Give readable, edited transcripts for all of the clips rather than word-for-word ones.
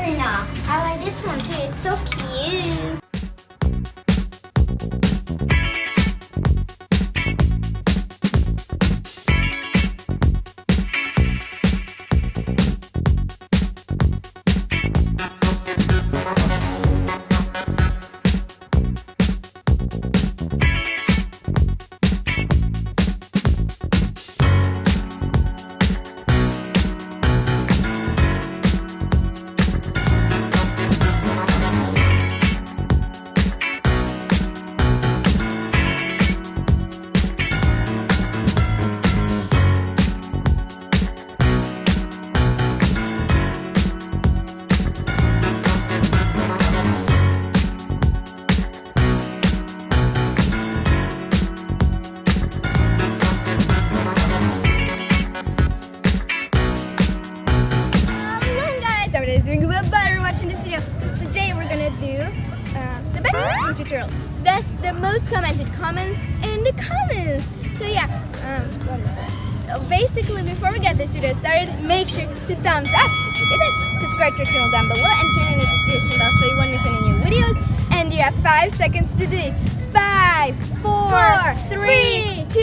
ballerina. I like this one too. It's so cute. Watching this video, because today we're gonna do the Back Handspring tutorial. That's the most commented comments in the comments. So yeah, so basically before we get this video started, make sure to thumbs up if you did it, subscribe to our channel down below, and turn on the notification bell so you won't miss any new videos. And you have 5 seconds to do it. 5, 4, 3, 2,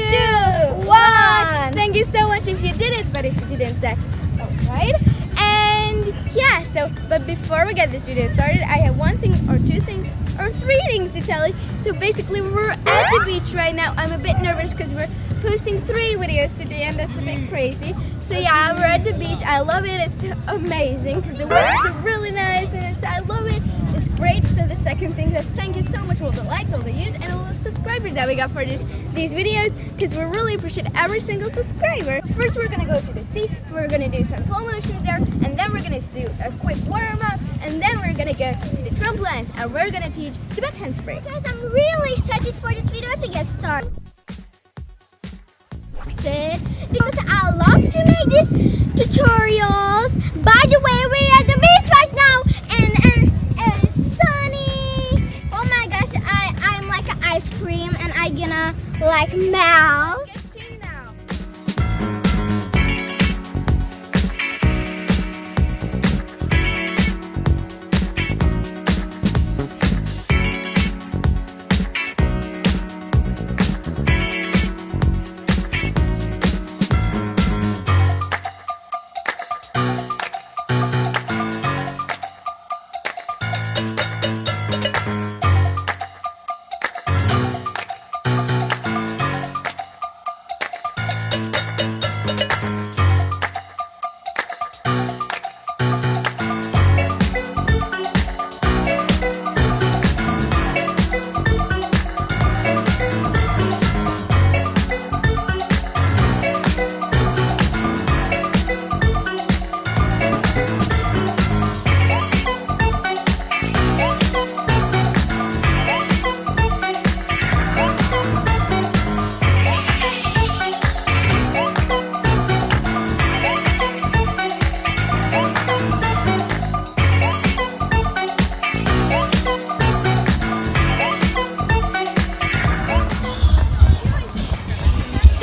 1. Thank you so much if you did it, but if you didn't, that's alright. And yeah, but before we get this video started, I have one thing or two things or three things to tell you. So basically we're at the beach right now. I'm a bit nervous because we're posting 3 videos today and that's a bit crazy. So yeah, we're at the beach. I love it. It's amazing because the weather's really nice and I love it. It's great. So the second thing is thank you so much for all the likes, all the views, and all the subscribers that we got for these videos, because we really appreciate every single subscriber. First we're gonna go to the sea, we're gonna do some slow motions there, and then we're gonna do a quick warm up, and then we're gonna go to the trampolines and we're gonna teach the back handspring. Guys, I'm really excited for this video to get started. Because I love to make these tutorials. By the way, we're at the beach right now and it's sunny. Oh my gosh, I'm like an ice cream and I'm gonna like melt.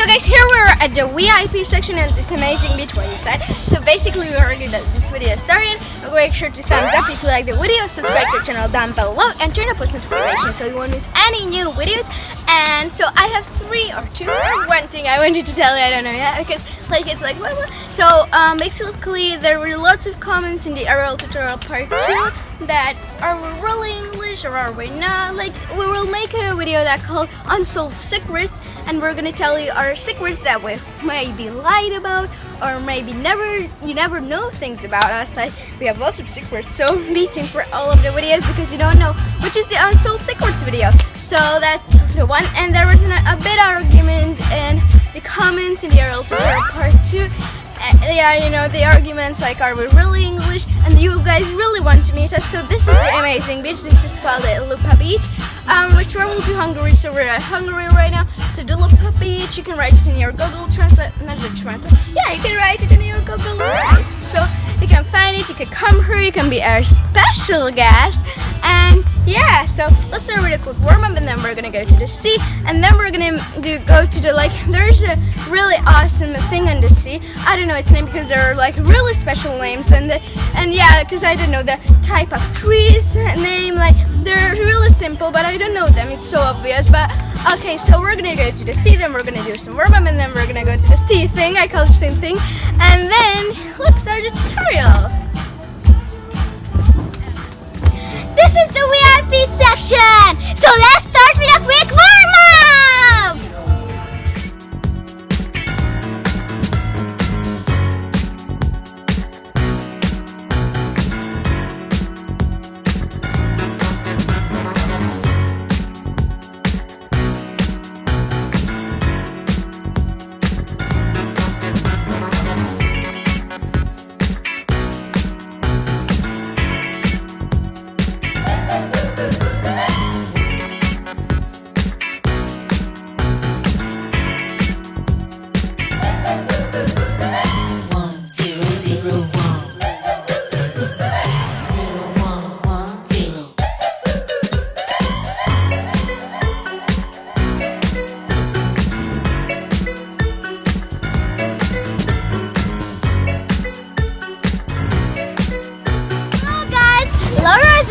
Guys, here we're at the VIP section at this amazing beach, what you said. So basically we already got this video started. Make sure to thumbs up if you like the video, subscribe to the channel down below, and turn on post notifications so you won't miss any new videos. And so I have 3 or 2 or 1 thing I wanted to tell you, I don't know yet, because like it's like what? So basically there were lots of comments in the aerial tutorial part 2 that are we really English or are we not? Like we will make a video that called Unsolved Secrets, and we're gonna tell you our secrets that we maybe lied about, or maybe you never know things about us. Like we have lots of secrets, so be tuned for all of the videos because you don't know which is the Unsolved Secrets video. So that's the one. And there was a bit argument in the comments in the aerial tutorial part 2. Yeah, you know, the arguments like, are we really English? And you guys really want to meet us. So this is the amazing beach. This is called the Lupa Beach. We traveled to Hungary, so we're at Hungary right now. So the Lupa Beach, you can write it in your Google Translate. Not the Translate. Yeah, you can write it in your Google Drive. So you can find it. You can come here. You can be our special guest. And yeah, so let's start with a quick warm up, and then we're gonna go to the sea, and then we're gonna go to the lake. There's a really awesome thing on the sea. I don't know its name because there are like really special names, and yeah, because I don't know the type of trees name. Like they're really simple, but I don't know them. It's so obvious. But okay, so we're gonna go to the sea, then we're gonna do some warm up, and then we're gonna go to the sea thing. I call it the same thing, and then let's start the tutorial. This is the VIP section, so let's start with a quick warm-up!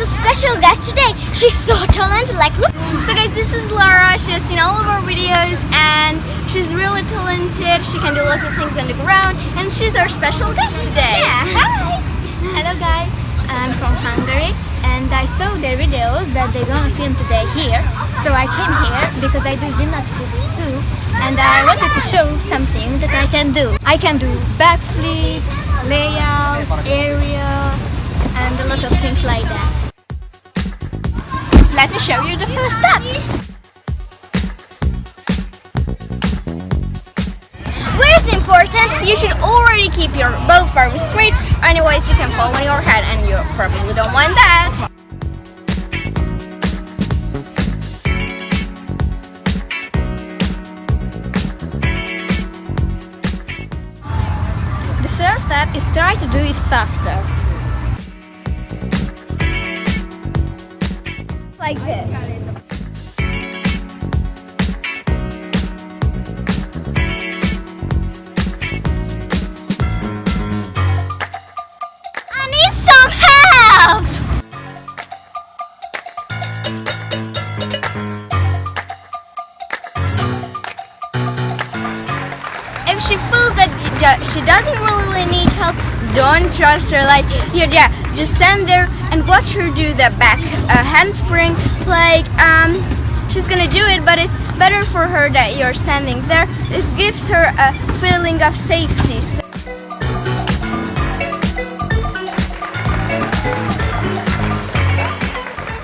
Special guest today. She's so talented, like look. So guys, this is Laura. She has seen all of our videos and she's really talented. She can do lots of things on the ground and she's our special guest today. Yeah. Hi. Hello guys, I'm from Hungary and I saw their videos that they're gonna film today here. So I came here because I do gymnastics too and I wanted to show something that I can do. I can do backflips, layouts, aerial and a lot of things like that. Let me show you the first step. Where is important? You should already keep your both arms straight, otherwise you can fall on your head and you probably don't want that. The third step is try to do it faster. Like this. I need some help! If she feels that she doesn't really need help, don't trust her. Like, yeah, just stand there and watch her do the back handspring. Like, she's gonna do it, but it's better for her that you're standing there. It gives her a feeling of safety. So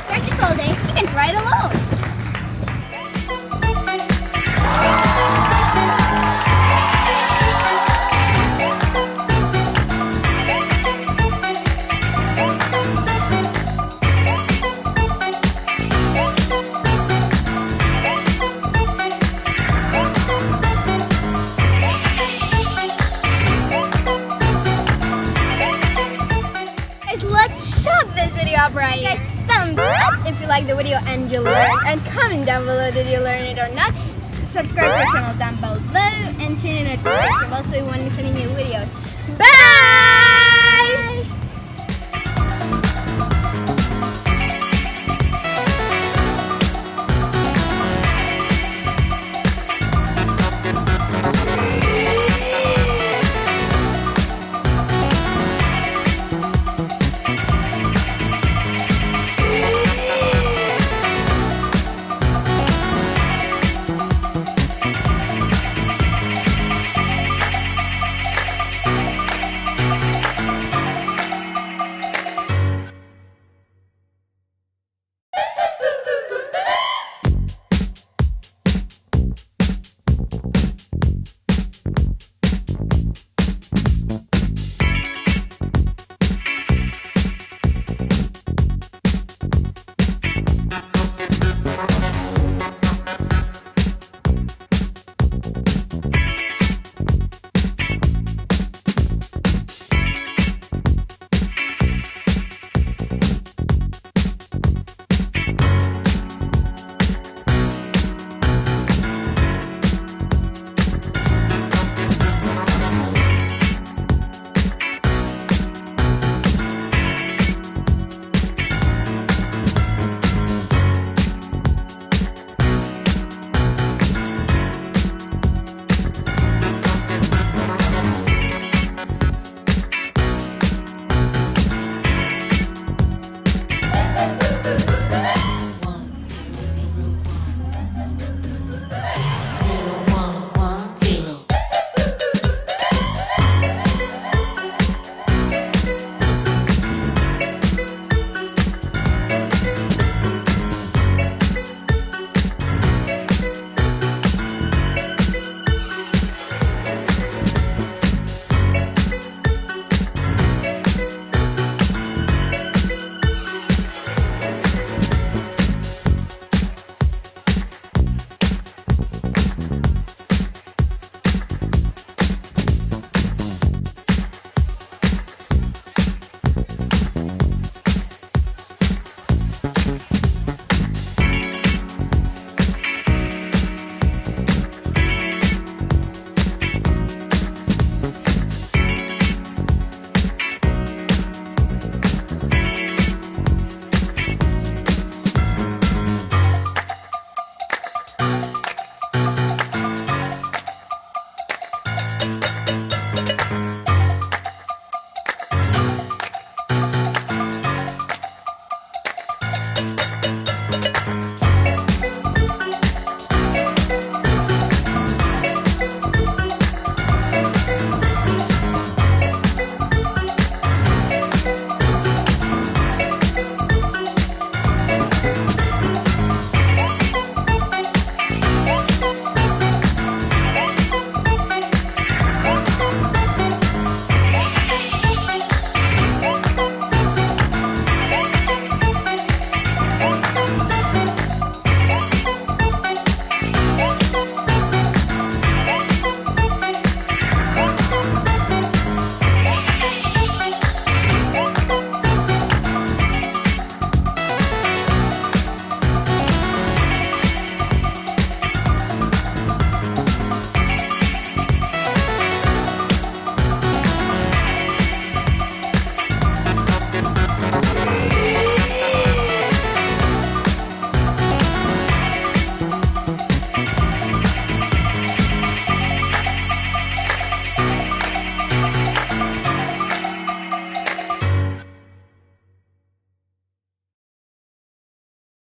Practice all day, you can try it alone. let's shut this video up right. Guys, thumbs up if you like the video and you learned, and comment down below did you learn it or not. Subscribe to our channel down below and turn on the notification bell so you won't miss any new videos. Bye!